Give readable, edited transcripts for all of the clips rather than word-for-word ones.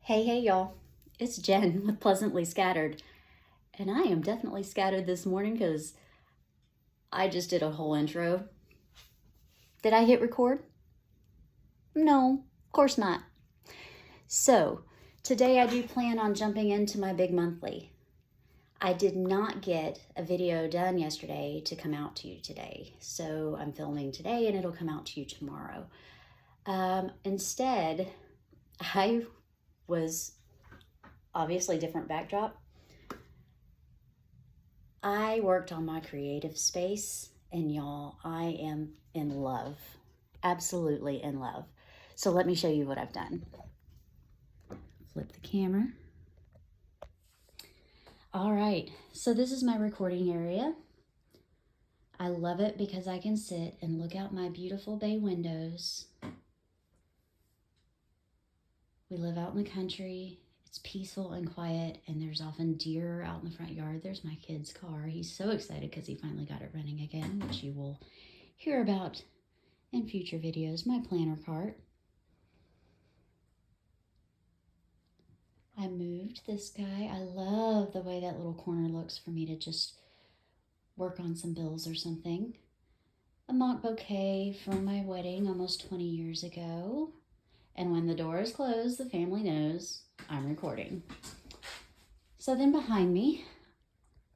Hey, y'all. It's Jen with Pleasantly Scattered. And I am definitely scattered this morning because I just did a whole intro. Did I hit record? No, of course not. So, today I do plan on jumping into my big monthly. I did not get a video done yesterday to come out to you today. So, I'm filming today and it'll come out to you tomorrow. Instead, I was obviously different backdrop. I worked on my creative space, and y'all, I am in love. Absolutely in love. So let me show you what I've done. Flip the camera. All right, so this is my recording area. I love it because I can sit and look out my beautiful bay windows. We live out in the country. It's peaceful and quiet, and there's often deer out in the front yard. There's my kid's car. He's so excited because he finally got it running again, which you will hear about in future videos. My planner cart. I moved this guy. I love the way that little corner looks for me to just work on some bills or something. A mock bouquet from my wedding almost 20 years ago. And when the door is closed, the family knows I'm recording. So then behind me,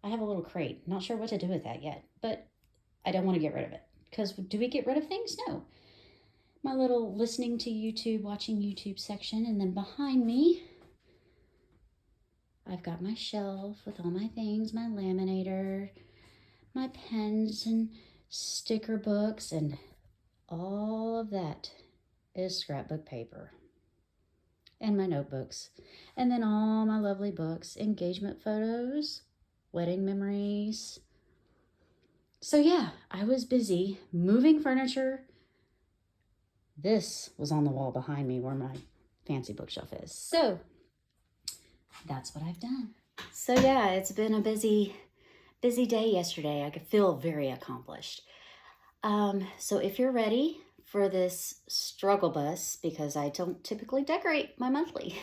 I have a little crate. Not sure what to do with that yet, but I don't want to get rid of it. Because do we get rid of things? No. My little listening to YouTube, watching YouTube section. And then behind me, I've got my shelf with all my things, my laminator, my pens and sticker books, and all of that is scrapbook paper. And my notebooks. And then all my lovely books, engagement photos, wedding memories. So yeah, I was busy moving furniture. This was on the wall behind me where my fancy bookshelf is. So that's what I've done. So yeah, it's been a busy day yesterday. I could feel very accomplished. So if you're ready for this struggle bus, because I don't typically decorate my monthly,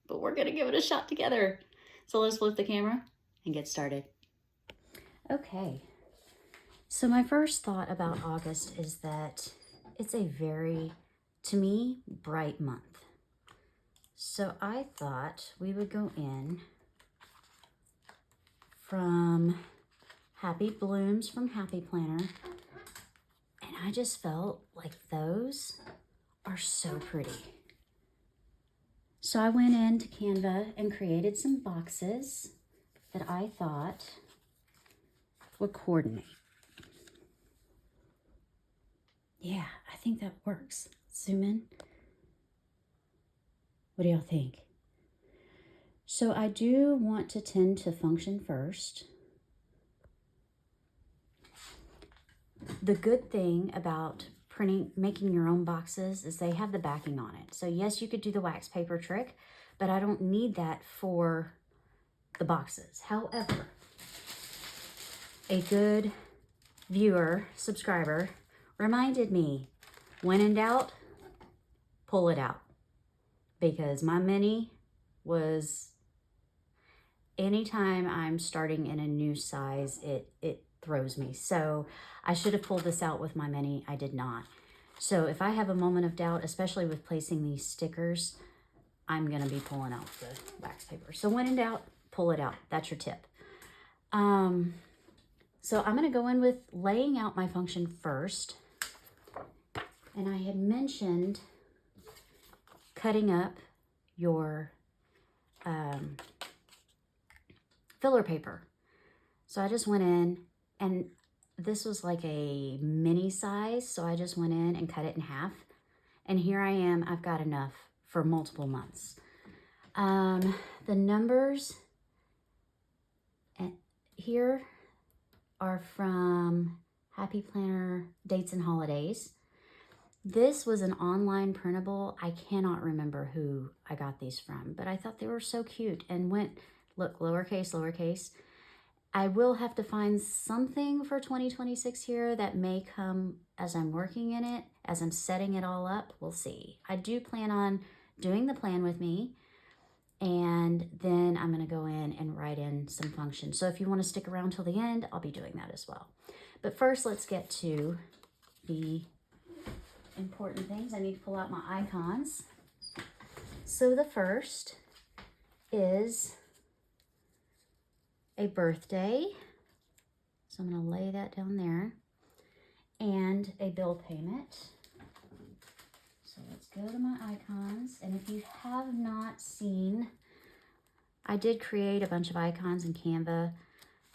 but we're gonna give it a shot together. So let's flip the camera and get started. Okay, so my first thought about August is that it's a very, to me, bright month. So I thought we would go in from Happy Blooms from Happy Planner. And I just felt like those are so pretty. So I went into Canva and created some boxes that I thought would coordinate. Yeah, I think that works. Zoom in. What do y'all think? So I do want to tend to function first. The good thing about making your own boxes is they have the backing on it. So yes, you could do the wax paper trick, but I don't need that for the boxes. However, a good viewer, subscriber, reminded me, when in doubt, pull it out. Because my mini was, anytime I'm starting in a new size, it throws me. So I should have pulled this out with my mini. I did not. So if I have a moment of doubt, especially with placing these stickers, I'm going to be pulling out the wax paper. So when in doubt, pull it out. That's your tip. So I'm going to go in with laying out my function first. And I had mentioned cutting up your filler paper. So I just went in, and this was like a mini size. So I just went in and cut it in half. And here I am, I've got enough for multiple months. The numbers here are from Happy Planner Dates and Holidays. This was an online printable. I cannot remember who I got these from, but I thought they were so cute and went, look, lowercase, lowercase. I will have to find something for 2026 here that may come as I'm working in it, as I'm setting it all up. We'll see. I do plan on doing the plan with me. And then I'm going to go in and write in some functions. So if you want to stick around till the end, I'll be doing that as well. But first, let's get to the important things. I need to pull out my icons. So the first is a birthday. So I'm going to lay that down there. And a bill payment. So let's go to my icons. And if you have not seen, I did create a bunch of icons in Canva.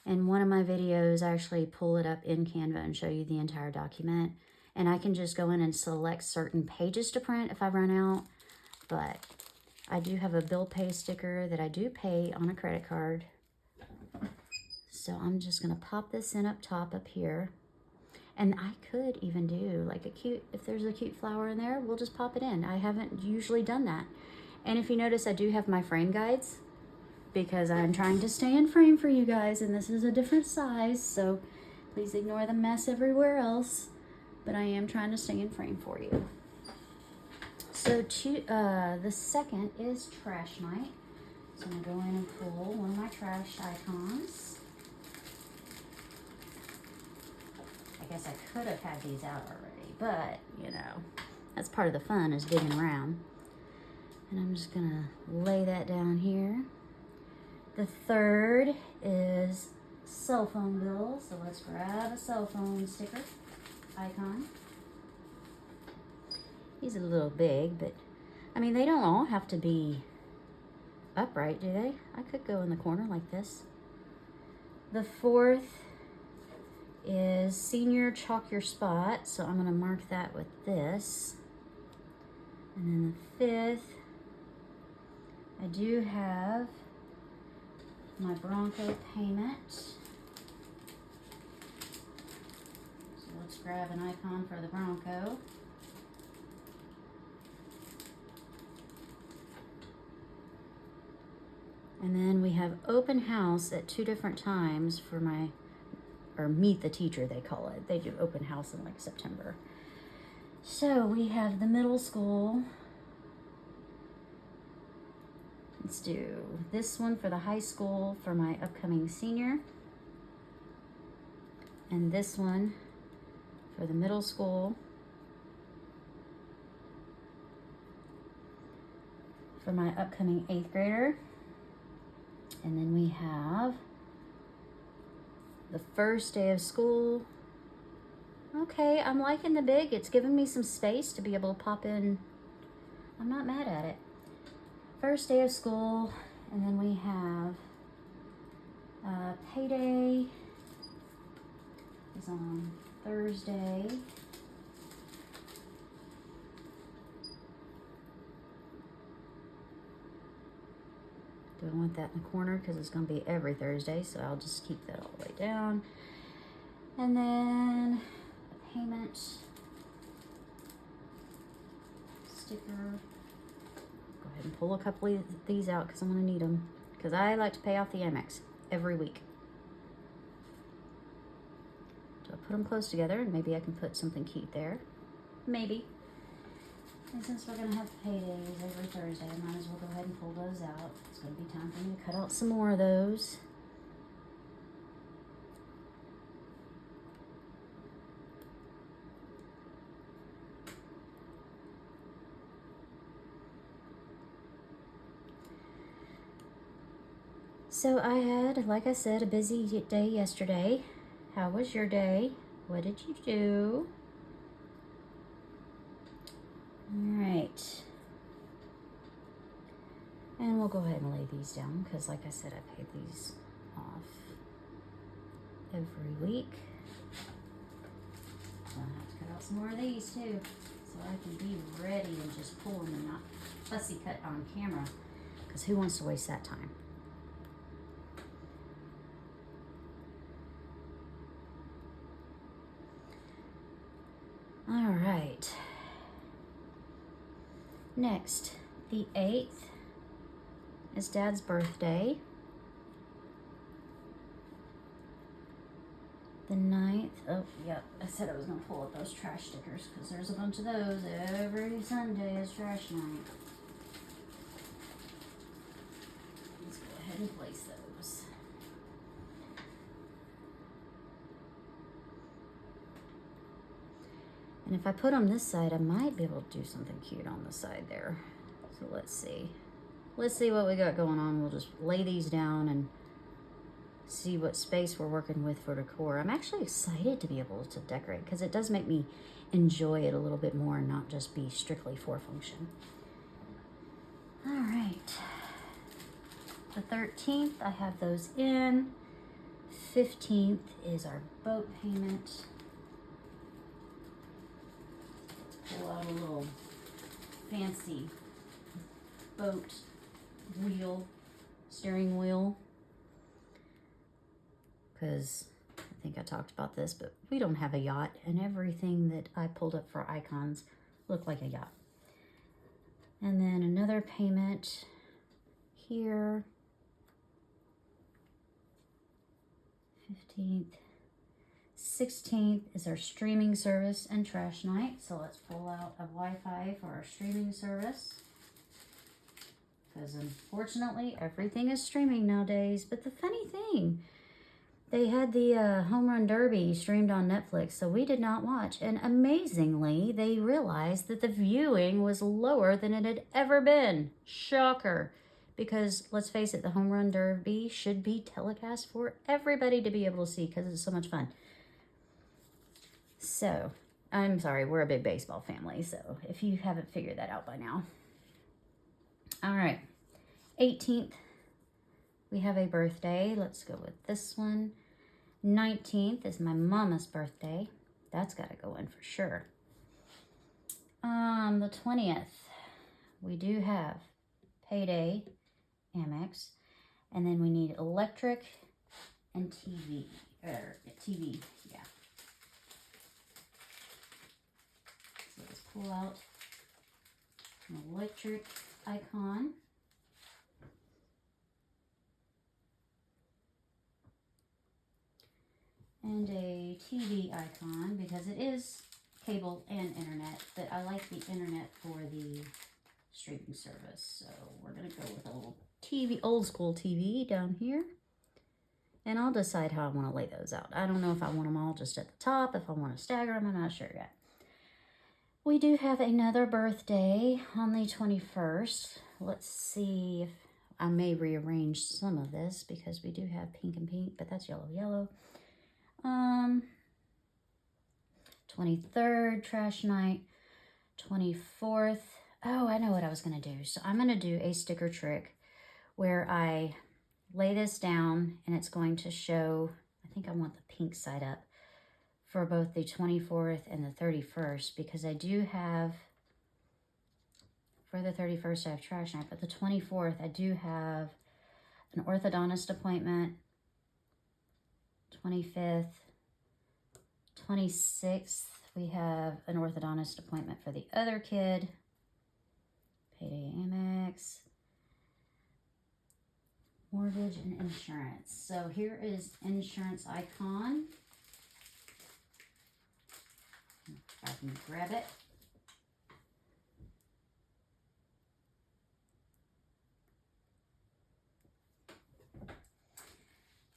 In one of my videos, I actually pull it up in Canva and show you the entire document. And I can just go in and select certain pages to print if I run out. But I do have a bill pay sticker that I do pay on a credit card. So I'm just going to pop this in up top up here. And I could even do like a cute, if there's a cute flower in there, we'll just pop it in. I haven't usually done that. And if you notice, I do have my frame guides because I'm trying to stay in frame for you guys. And this is a different size, so please ignore the mess everywhere else. But I am trying to stay in frame for you. So the second is trash night. So I'm gonna go in and pull one of my trash icons. I guess I could have had these out already, but you know, that's part of the fun is digging around. And I'm just gonna lay that down here. The third is cell phone bill. So let's grab a cell phone sticker icon. These are a little big, but I mean, they don't all have to be upright, do they? I could go in the corner like this. The fourth is senior chalk your spot. So I'm going to mark that with this. And then the fifth, I do have my Bronco payment. So let's grab an icon for the Bronco. And then we have open house at 2 different times for my, or meet the teacher, they call it. They do open house in like September. So we have the middle school. Let's do this one for the high school for my upcoming senior. And this one for the middle school for my upcoming 8th grader. And then we have the first day of school. Okay, I'm liking the big. It's giving me some space to be able to pop in. I'm not mad at it. First day of school, and then we have payday is on Thursday. Don't want that in the corner because it's going to be every Thursday, so I'll just keep that all the way down. And then the payment sticker. Go ahead and pull a couple of these out because I'm going to need them. Because I like to pay off the Amex every week. So I'll put them close together and maybe I can put something cute there. Maybe. And since we're going to have paydays every Thursday, I might as well go ahead and pull those out. It's going to be time for me to cut out some more of those. So I had, like I said, a busy day yesterday. How was your day? What did you do? All right. And we'll go ahead and lay these down because, like I said, I pay these off every week. So I'll have to cut out some more of these too so I can be ready and just pull them and not fussy cut on camera because who wants to waste that time? All right. Next, the 8th is Dad's birthday. The 9th, oh, yep, I said I was going to pull up those trash stickers because there's a bunch of those. Every Sunday is trash night. And if I put them this side, I might be able to do something cute on the side there. So let's see. Let's see what we got going on. We'll just lay these down and see what space we're working with for decor. I'm actually excited to be able to decorate because it does make me enjoy it a little bit more and not just be strictly for function. All right. The 13th, I have those in. 15th is our boat payment. Pull out a little fancy boat wheel, steering wheel. Because I think I talked about this, but we don't have a yacht, and everything that I pulled up for icons looked like a yacht. And then another payment here. 15th. 16th is our streaming service and trash night. So let's pull out a Wi-Fi for our streaming service. Because unfortunately, everything is streaming nowadays. But the funny thing, they had the Home Run Derby streamed on Netflix, so we did not watch. And amazingly, they realized that the viewing was lower than it had ever been. Shocker. Because, let's face it, the Home Run Derby should be telecast for everybody to be able to see because it's so much fun. So, I'm sorry, we're a big baseball family, so if you haven't figured that out by now. All right, 18th, we have a birthday. Let's go with this one. 19th is my mama's birthday. That's got to go in for sure. The 20th, we do have payday, Amex, and then we need electric and TV, TV, yeah. So let's pull out an electric icon. And a TV icon, because it is cable and internet, but I like the internet for the streaming service. So we're going to go with a little TV, old school TV down here. And I'll decide how I want to lay those out. I don't know if I want them all just at the top, if I want to stagger them, I'm not sure yet. We do have another birthday on the 21st. Let's see if I may rearrange some of this because we do have pink and pink, but that's yellow, yellow. 23rd, trash night. 24th. Oh, I know what I was going to do. So I'm going to do a sticker trick where I lay this down and it's going to show, I think I want the pink side up for both the 24th and the 31st because I do have, for the 31st I have trash night, but the 24th I do have an orthodontist appointment. 25th, 26th, we have an orthodontist appointment for the other kid. Payday Amex. Mortgage and insurance. So here is insurance icon. If I can grab it.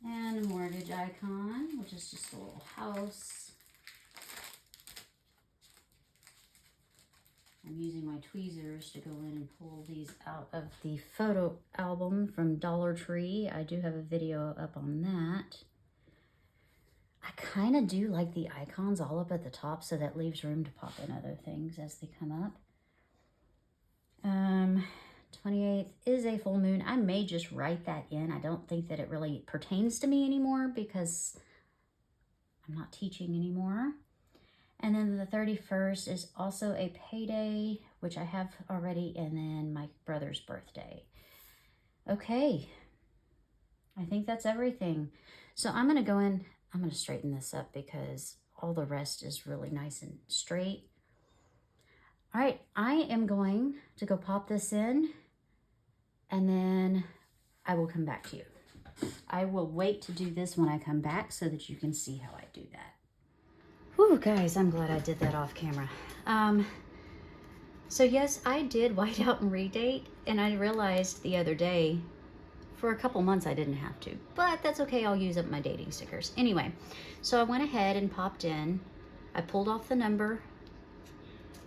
And a mortgage icon, which is just a little house. I'm using my tweezers to go in and pull these out of the photo album from Dollar Tree. I do have a video up on that. I kind of do like the icons all up at the top, so that leaves room to pop in other things as they come up. 28th is a full moon. I may just write that in. I don't think that it really pertains to me anymore because I'm not teaching anymore. And then the 31st is also a payday, which I have already, and then my brother's birthday. Okay, I think that's everything. So I'm going to go in, I'm going to straighten this up because all the rest is really nice and straight. All right, I am going to go pop this in, and then I will come back to you. I will wait to do this when I come back so that you can see how I do that. Whew, guys, I'm glad I did that off camera. So yes, I did white out and redate, and I realized the other day, for a couple months I didn't have to, but that's okay, I'll use up my dating stickers. Anyway, so I went ahead and popped in, I pulled off the number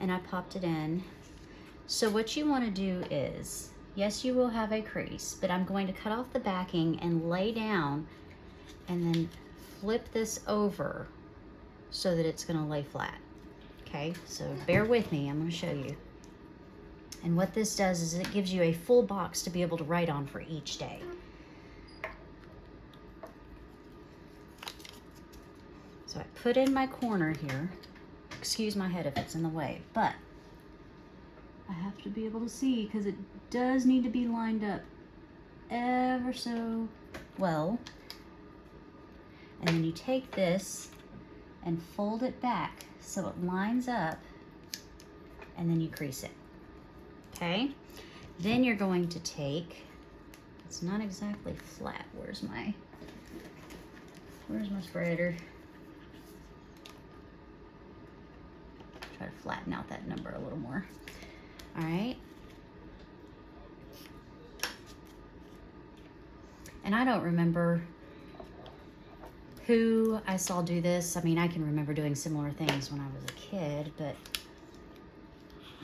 and I popped it in. So what you want to do is, yes, you will have a crease, but I'm going to cut off the backing and lay down and then flip this over so that it's going to lay flat. Okay, so bear with me, I'm going to show you. And what this does is it gives you a full box to be able to write on for each day. So I put in my corner here. Excuse my head if it's in the way, but I have to be able to see because it does need to be lined up ever so well. And then you take this and fold it back so it lines up, and then you crease it. Okay? Then you're going to take, it's not exactly flat. Where's my spreader? Try to flatten out that number a little more. All right. And I don't remember who I saw do this. I mean, I can remember doing similar things when I was a kid, but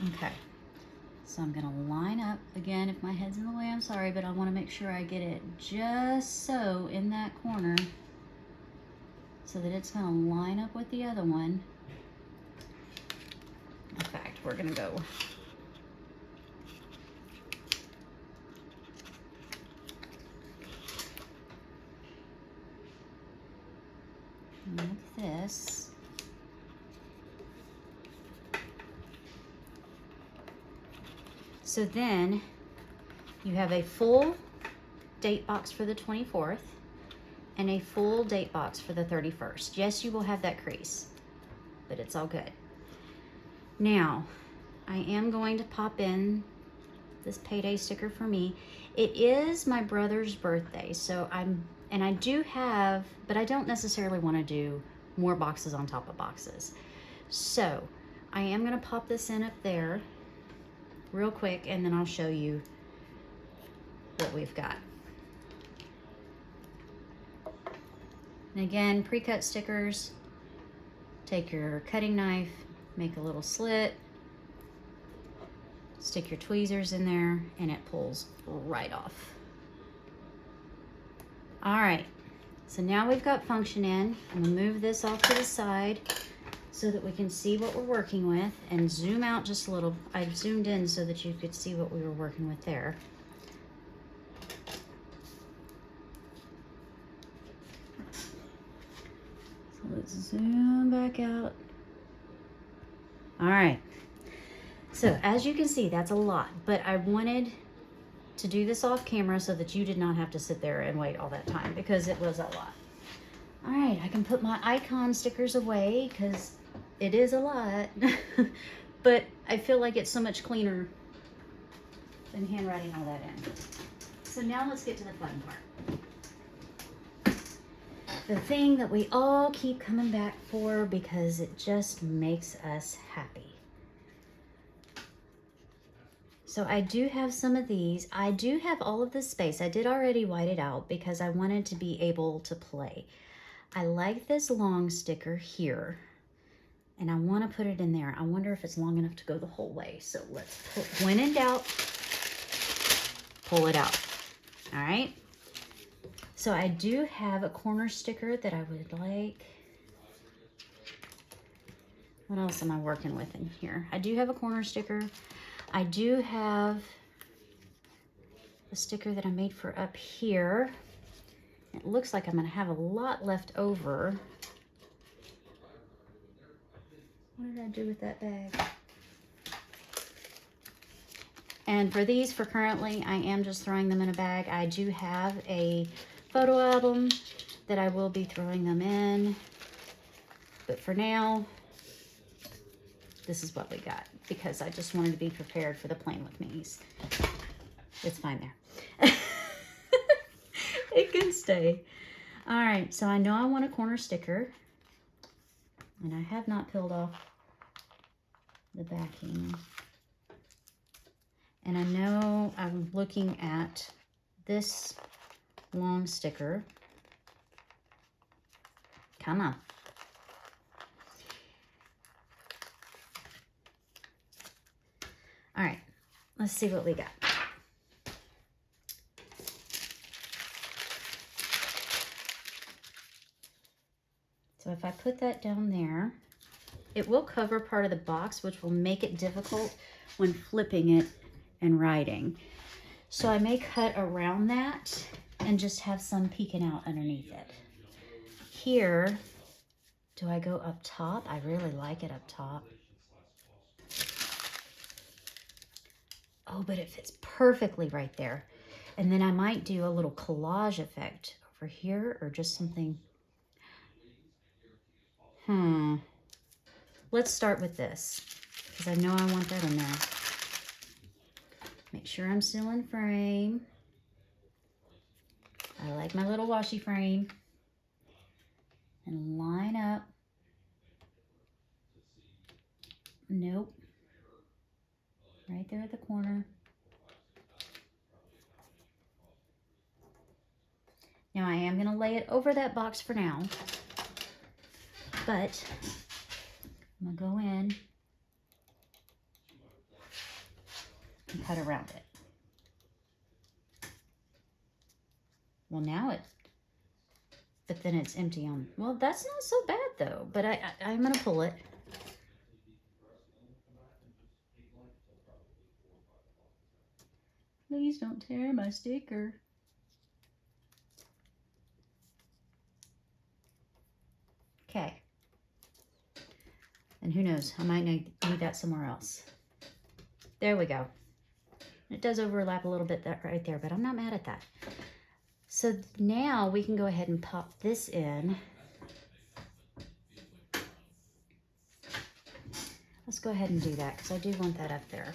okay. So I'm gonna line up, again, if my head's in the way, I'm sorry, but I wanna make sure I get it just so in that corner so that it's gonna line up with the other one. In fact, we're gonna go like this. So then you have a full date box for the 24th and a full date box for the 31st. Yes, you will have that crease, but it's all good. Now, I am going to pop in this payday sticker for me. It is my brother's birthday, so I do have, but I don't necessarily want to do more boxes on top of boxes. So I am going to pop this in up there real quick, and then I'll show you what we've got. And again, pre-cut stickers, take your cutting knife, make a little slit, stick your tweezers in there, and it pulls right off. All right, so now we've got function in. I'm gonna move this off to the side so that we can see what we're working with, and zoom out just a little. I zoomed in so that you could see what we were working with there. So let's zoom back out. All right, so as you can see, that's a lot, but I wanted to do this off camera so that you did not have to sit there and wait all that time, because it was a lot. All right, I can put my icon stickers away because it is a lot, but I feel like it's so much cleaner than handwriting all that in. So now let's get to the fun part. The thing that we all keep coming back for because it just makes us happy. So I do have some of these. I do have all of this space. I did already white it out because I wanted to be able to play. I like this long sticker here, and I want to put it in there. I wonder if it's long enough to go the whole way. So let's put, when in doubt, pull it out. All right. So I do have a corner sticker that I would like. What else am I working with in here? I do have a corner sticker. I do have a sticker that I made for up here. It looks like I'm gonna have a lot left over. What did I do with that bag? And for these, for currently, I am just throwing them in a bag. I do have a photo album that I will be throwing them in. But for now, this is what we got, because I just wanted to be prepared for the Playing With Me's. It's fine there. It can stay. All right, so I know I want a corner sticker, and I have not peeled off the backing. And I know I'm looking at this long sticker. Come on. All right, let's see what we got. So if I put that down there, it will cover part of the box, which will make it difficult when flipping it and writing. So I may cut around that and just have some peeking out underneath it. Here, do I go up top? I really like it up top. Oh, but it fits perfectly right there. And then I might do a little collage effect over here or just something. Let's start with this because I know I want that in there. Make sure I'm still in frame. I like my little washi frame. And line up. Nope. Right there at the corner. Now I am going to lay it over that box for now. But I'm going to go in and cut around it. Well, now but then it's empty on. Well, that's not so bad though, but I'm going to pull it. Please don't tear my sticker. Okay. And who knows, I might need that somewhere else. There we go. It does overlap a little bit right there, but I'm not mad at that. So now we can go ahead and pop this in. Let's go ahead and do that because I do want that up there.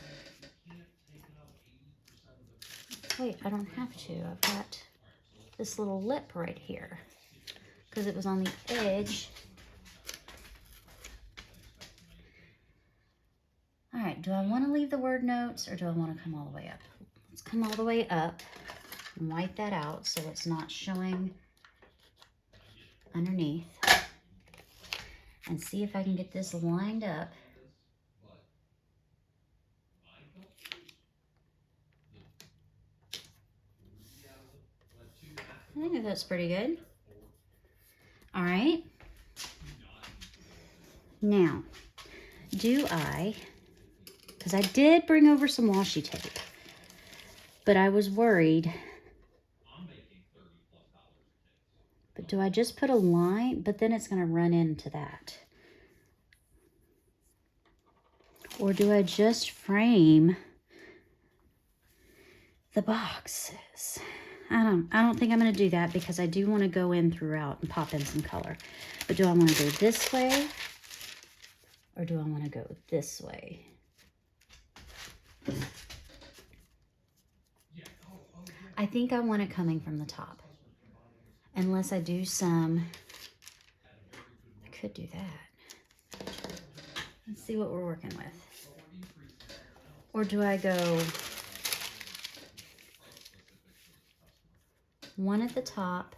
Wait, I don't have to. I've got this little lip right here because it was on the edge. All right, do I want to leave the word notes or do I want to come all the way up? Let's come all the way up and wipe that out so it's not showing underneath. And see if I can get this lined up. I think that's pretty good. All right. Now, because I did bring over some washi tape, but I was worried. But do I just put a line? But then it's going to run into that. Or do I just frame the boxes? I don't think I'm going to do that because I do want to go in throughout and pop in some color. But do I want to go this way? Or do I want to go this way? I think I want it coming from the top. Unless I do some, I could do that. Let's see what we're working with. Or do I go one at the top,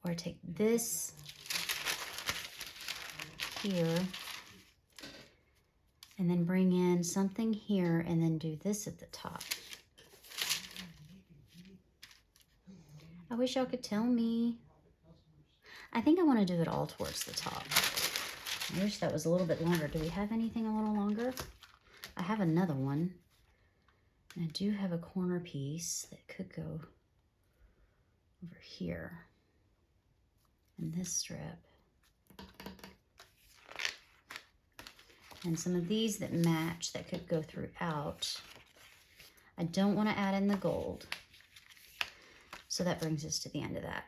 or take this here and then bring in something here and then do this at the top. I wish y'all could tell me. I think I want to do it all towards the top. I wish that was a little bit longer. Do we have anything a little longer? I have another one. And I do have a corner piece that could go over here in this strip. And some of these that match that could go throughout. I don't want to add in the gold. So that brings us to the end of that.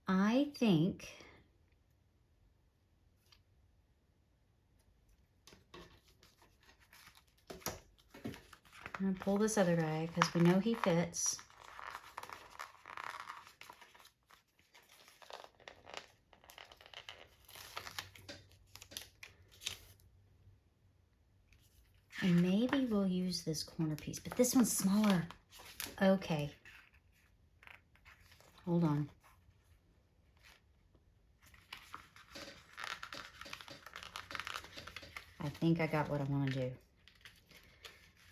I think I'm going to pull this other guy because we know he fits. And maybe we'll use this corner piece, but this one's smaller. Okay. Hold on. I think I got what I want to do.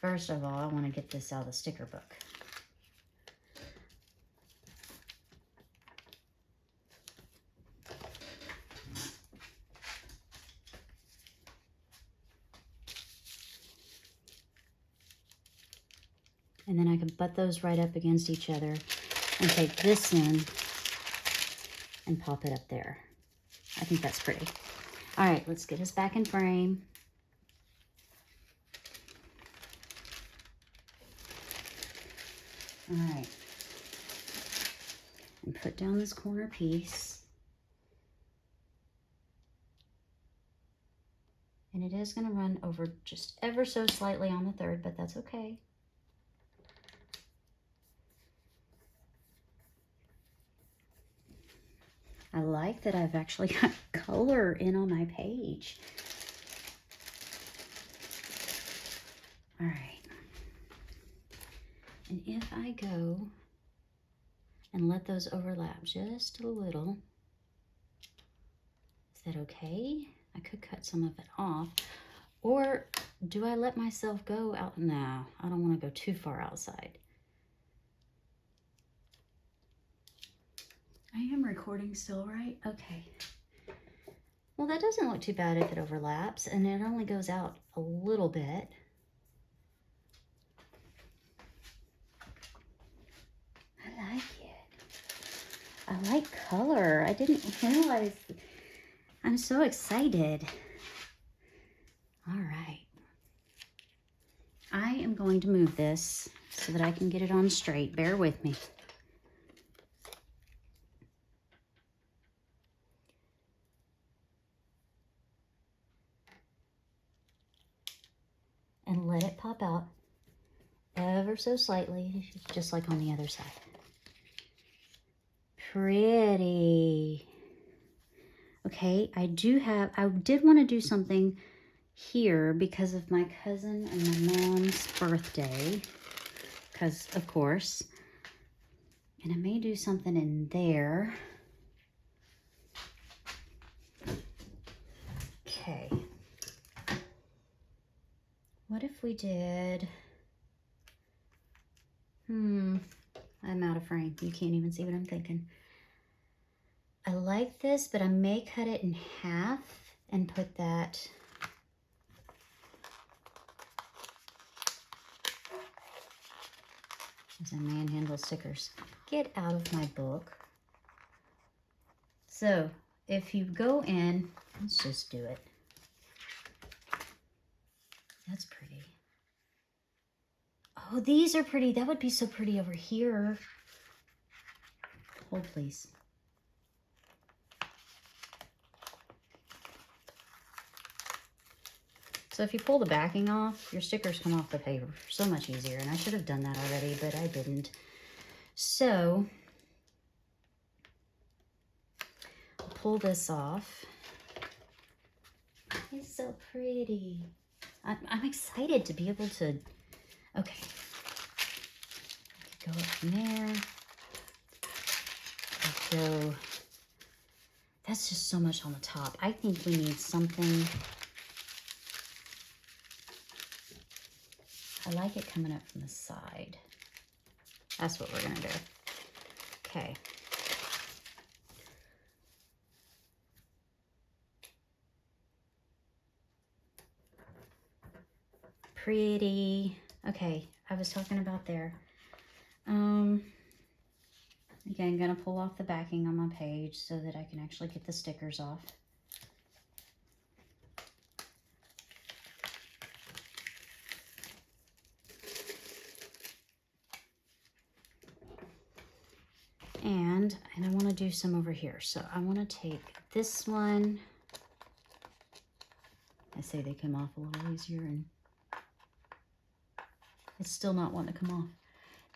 First of all, I want to get this out of the sticker book. And then I can butt those right up against each other and take this in and pop it up there. I think that's pretty. All right, let's get us back in frame. All right. And put down this corner piece. And it is going to run over just ever so slightly on the third, but that's okay. I like that I've actually got color in on my page. All right. And if I go and let those overlap just a little, is that okay? I could cut some of it off. Or do I let myself go out? No, I don't want to go too far outside. I am recording still, right? Okay. Well, that doesn't look too bad if it overlaps, and it only goes out a little bit. I like it. I like color. I didn't realize. I'm so excited. All right. I am going to move this so that I can get it on straight. Bear with me. And let it pop out ever so slightly, just like on the other side. Pretty. Okay, I did want to do something here because of my cousin and my mom's birthday, because of course, and I may do something in there. Okay. What if we did, I'm out of frame. You can't even see what I'm thinking. I like this, but I may cut it in half and put that as I manhandle stickers. Get out of my book. So if you go in, let's just do it. That's pretty. Oh, these are pretty. That would be so pretty over here. Hold, please. So if you pull the backing off, your stickers come off the paper so much easier. And I should have done that already, but I didn't. So I'll pull this off. It's so pretty. I'm excited to be able to, okay. Go up from there. Go, that's just so much on the top. I think we need something. I like it coming up from the side. That's what we're gonna do. Okay. Pretty. Okay, I was talking about there. Again, I'm gonna pull off the backing on my page so that I can actually get the stickers off. And I want to do some over here. So I want to take this one. I say they come off a little easier, and it's still not wanting to come off.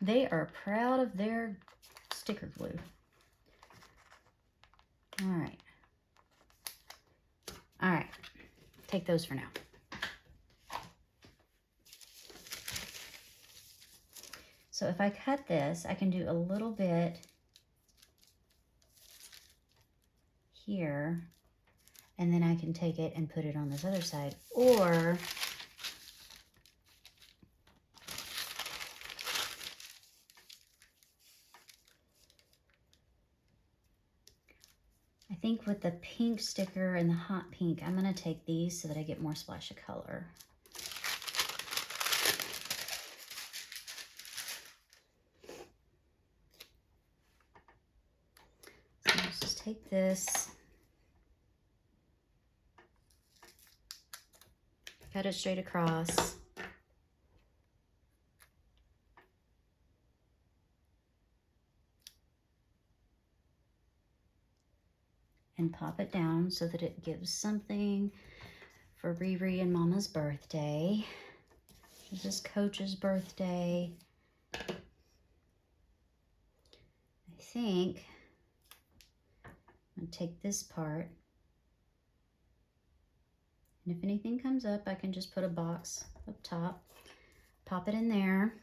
They are proud of their sticker glue. All right. All right. Take those for now. So if I cut this, I can do a little bit here and then I can take it and put it on this other side. Or I think with the pink sticker and the hot pink, I'm going to take these so that I get more splash of color. So let's just take this, cut it straight across. And pop it down so that it gives something for Riri and Mama's birthday. This is Coach's birthday. I think I'm going to take this part. And if anything comes up, I can just put a box up top, pop it in there,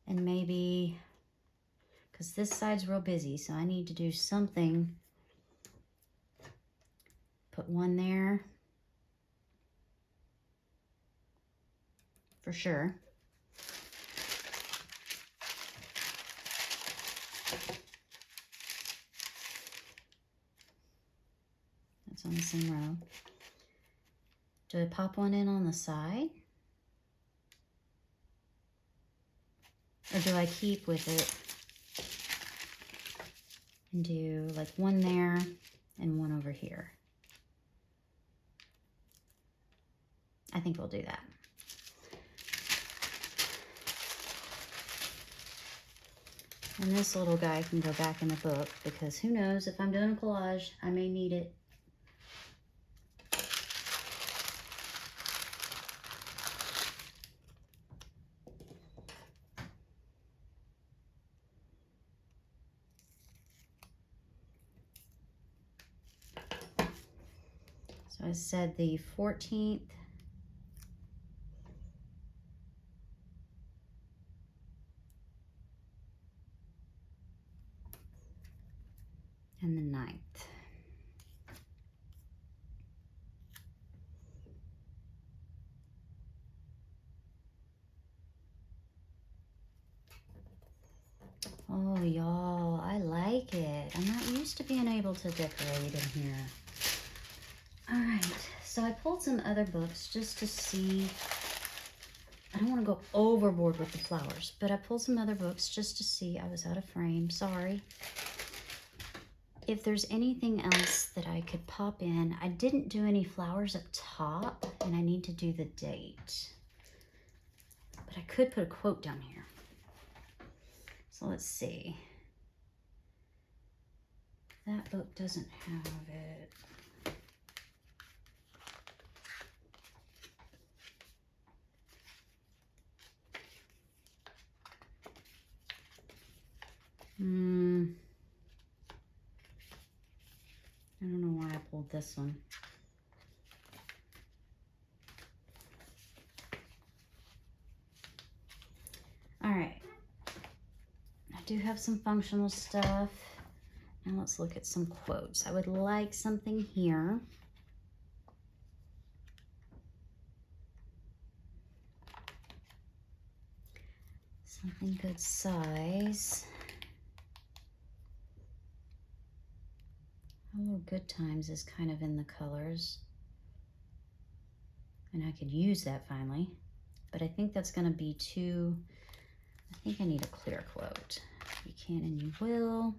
and maybe, because this side's real busy, so I need to do something. Put one there for sure. That's on the same row. Do I pop one in on the side? Or do I keep with it and do like one there and one over here? I think we'll do that. And this little guy can go back in the book because who knows, if I'm doing a collage, I may need it. So I said the 14th. And the 9th. Oh, y'all, I like it. I'm not used to being able to decorate in here. All right, so I pulled some other books just to see. I don't want to go overboard with the flowers, but I pulled some other books just to see. I was out of frame, sorry. If there's anything else that I could pop in, I didn't do any flowers up top, and I need to do the date. But I could put a quote down here. So let's see. That book doesn't have it. I don't know why I pulled this one. All right. I do have some functional stuff. Now let's look at some quotes. I would like something here. Something good size. Oh, Good Times is kind of in the colors. And I could use that finally. But I think that's going to be too... I think I need a clear quote. You can and you will.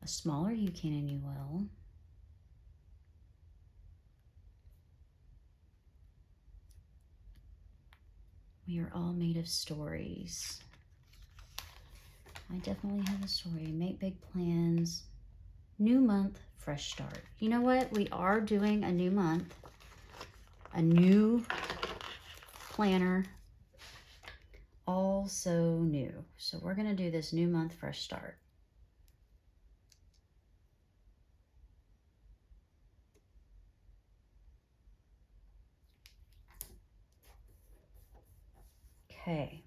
A smaller you can and you will. We are all made of stories. I definitely have a story. Make big plans. New month, fresh start. You know what? We are doing a new month. A new planner. All so new. So we're going to do this new month, fresh start. Okay.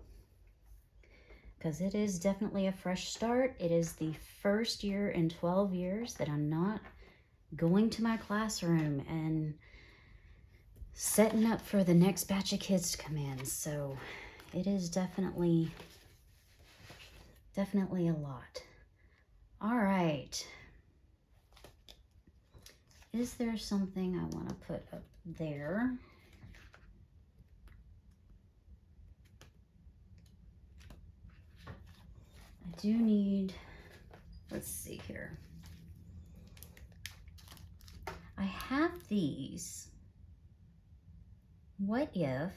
Because it is definitely a fresh start. It is the first year in 12 years that I'm not going to my classroom and setting up for the next batch of kids to come in. So it is definitely a lot. All right. Is there something I want to put up there? I do need, let's see here. I have these. What if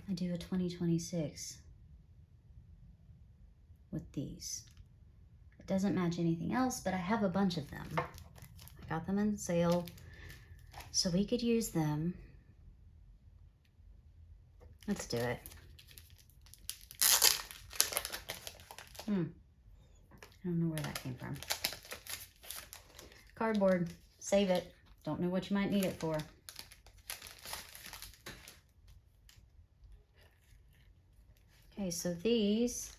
I do a 2026 with these? It doesn't match anything else, but I have a bunch of them. I got them in sale, so we could use them. Let's do it. I don't know where that came from. Cardboard. Save it. Don't know what you might need it for. Okay, so these,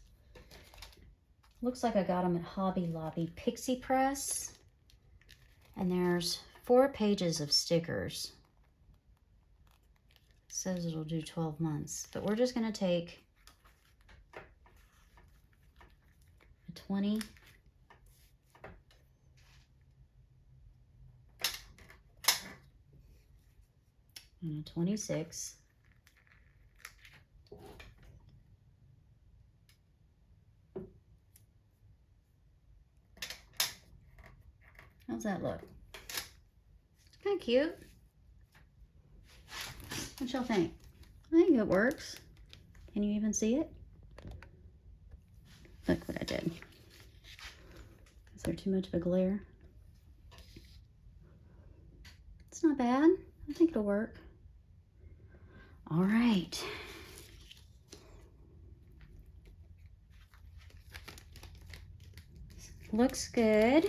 looks like I got them at Hobby Lobby. Pixie Press. And there's 4 pages of stickers. It says it'll do 12 months. But we're just going to take a 20. And a 26. How's that look? It's kind of cute. What y'all think? I think it works. Can you even see it? Look what I did. Is there too much of a glare? It's not bad. I think it'll work. All right. Looks good.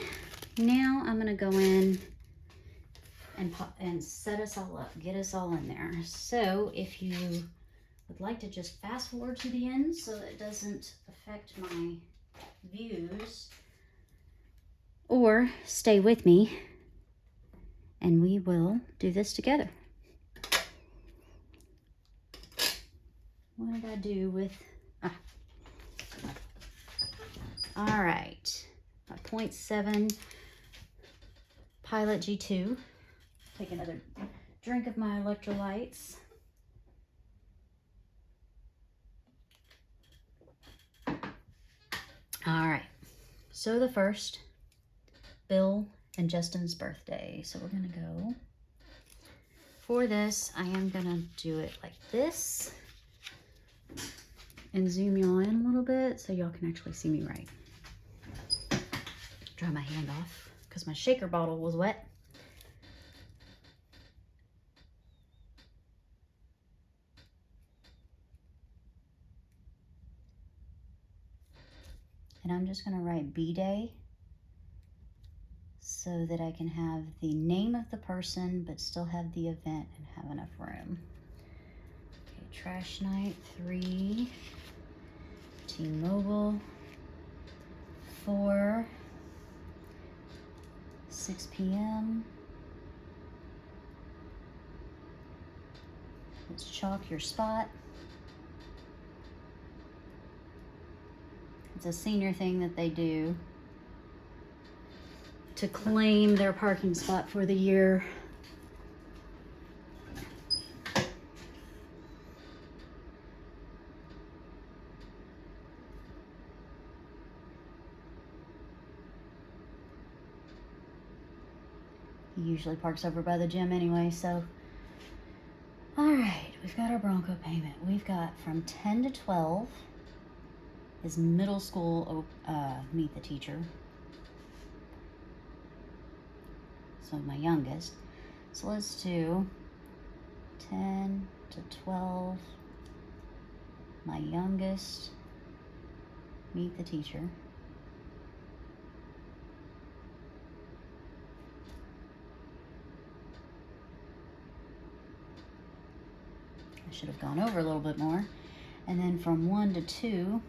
Now I'm gonna go in and set us all up, get us all in there. So if you would like to just fast forward to the end so that it doesn't affect my views, or stay with me and we will do this together. What did I do with, all right, my 0.7 Pilot G2. Take another drink of my electrolytes. All right, so the first, Bill and Justin's birthday. So we're gonna go, for this, I am gonna do it like this and zoom y'all in a little bit so y'all can actually see me right. Dry my hand off because my shaker bottle was wet. And I'm just gonna write B-Day so that I can have the name of the person but still have the event and have enough room. Okay, trash night 3, T-Mobile 4, 6 p.m. Let's chalk your spot. It's a senior thing that they do to claim their parking spot for the year. He usually parks over by the gym anyway, so. All right, we've got our Bronco payment. We've got from 10 to 12 is middle school meet the teacher. So my youngest. So let's do 10 to 12, my youngest, meet the teacher. I should have gone over a little bit more. And then from 1 to 2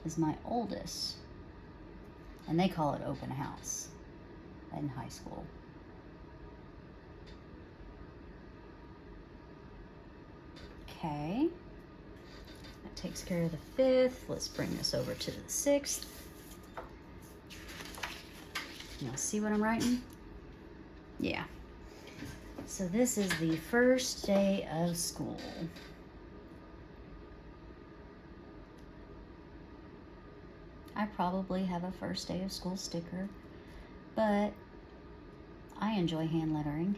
is my oldest. And they call it open house in high school. Okay. That takes care of the 5th. Let's bring this over to the 6th. Y'all see what I'm writing? Yeah. So this is the first day of school. I probably have a first day of school sticker, but I enjoy hand lettering.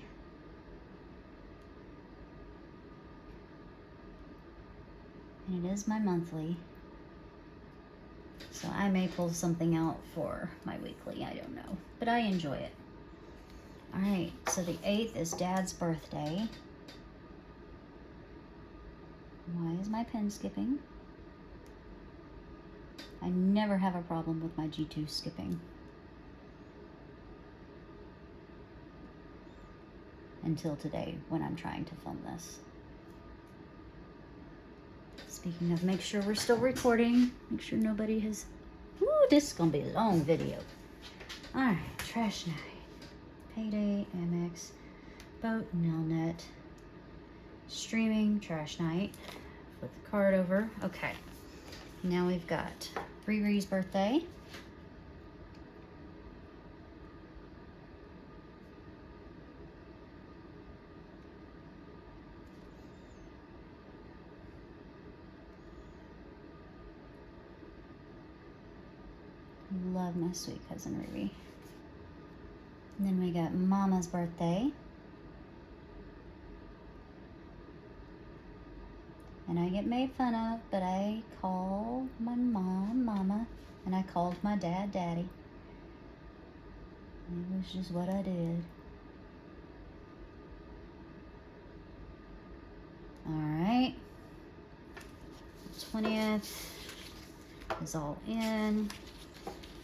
And it is my monthly. So I may pull something out for my weekly, I don't know. But I enjoy it. Alright, so the 8th is Dad's birthday. Why is my pen skipping? I never have a problem with my G2 skipping. Until today, when I'm trying to film this. Speaking of, make sure we're still recording. Make sure nobody has... Ooh, this is going to be a long video. Alright, trash night. Payday, Amex, boat, Nelnet. Streaming, trash night. Flip the card over. Okay. Now we've got Riri's birthday. Love my sweet cousin Riri. And then we got Mama's birthday. And I get made fun of, but I call my mom Mama, and I called my dad Daddy. It was just what I did. Alright. 20th is all in.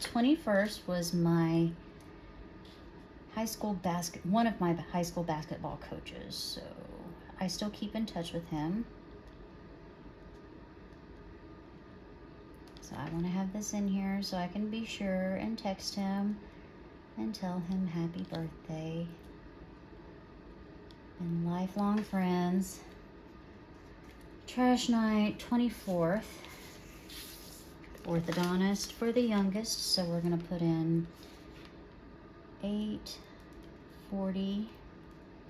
21st was my one of my high school basketball coaches, so I still keep in touch with him. So I want to have this in here so I can be sure and text him and tell him happy birthday. And lifelong friends. Trash night, 24th. Orthodontist for the youngest, so we're going to put in 8:40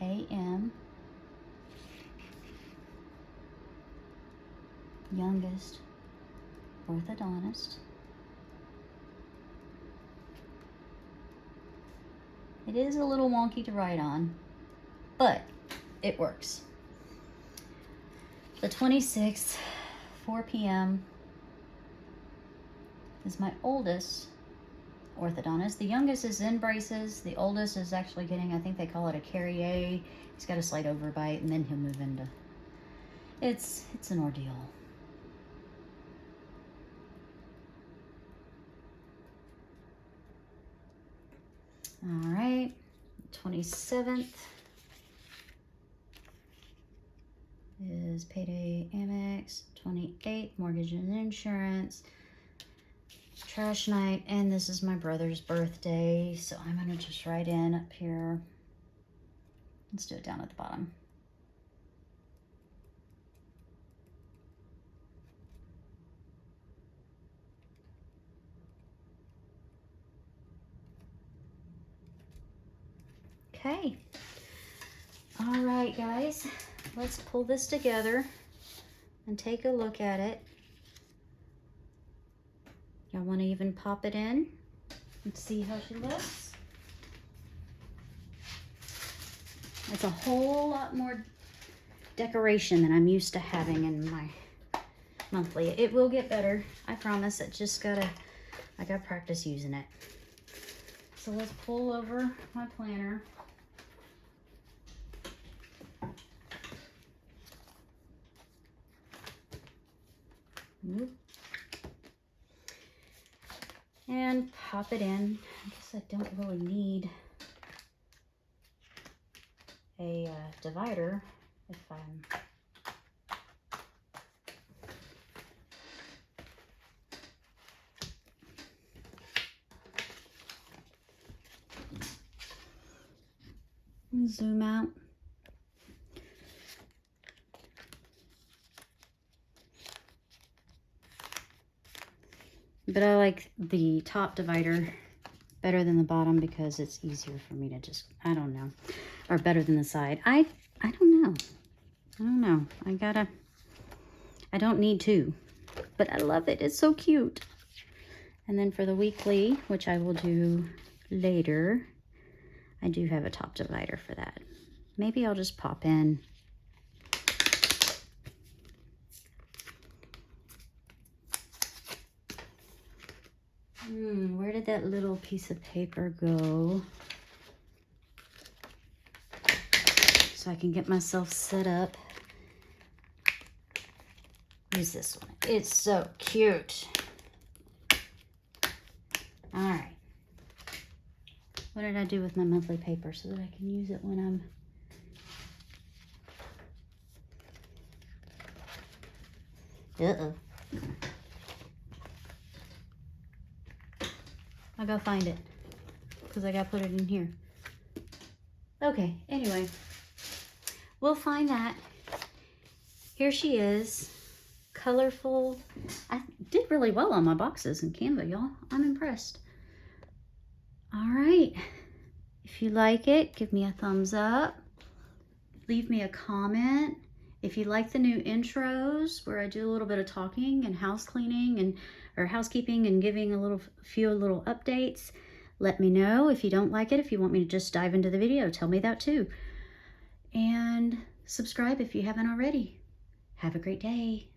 a.m. Youngest orthodontist. It is a little wonky to write on, but it works. The 26th, 4 p.m. is my oldest orthodontist. The youngest is in braces. The oldest is actually getting, I think they call it a Carrier. He's got a slight overbite, and then he'll move into... It's an ordeal. All right, 27th is Payday Amex. 28th, mortgage and insurance. Trash night, and this is my brother's birthday, so I'm gonna just write in up here. Let's do it down at the bottom. Okay. All right, guys, let's pull this together and take a look at it. Y'all want to even pop it in and see how she looks? It's a whole lot more decoration than I'm used to having in my monthly. It will get better, I promise. I gotta practice using it. So let's pull over my planner. And pop it in. I guess I don't really need a divider if I'm... Zoom out. But I like the top divider better than the bottom because it's easier for me to just, I don't know. Or better than the side. I don't know. I don't know. I don't need to. But I love it. It's so cute. And then for the weekly, which I will do later, I do have a top divider for that. Maybe I'll just pop in. Where did that little piece of paper go? So I can get myself set up. Use this one. It's so cute. All right. What did I do with my monthly paper so that I can use it when I'm... Uh-oh. I'll go find it because I got to put it in here. Okay, anyway. We'll find that. Here she is. Colorful. I did really well on my boxes in Canva, y'all. I'm impressed. All right. If you like it, give me a thumbs up. Leave me a comment. If you like the new intros where I do a little bit of talking and house cleaning or housekeeping and giving a few little updates, let me know. If you don't like it, if you want me to just dive into the video, tell me that too. And subscribe if you haven't already. Have a great day.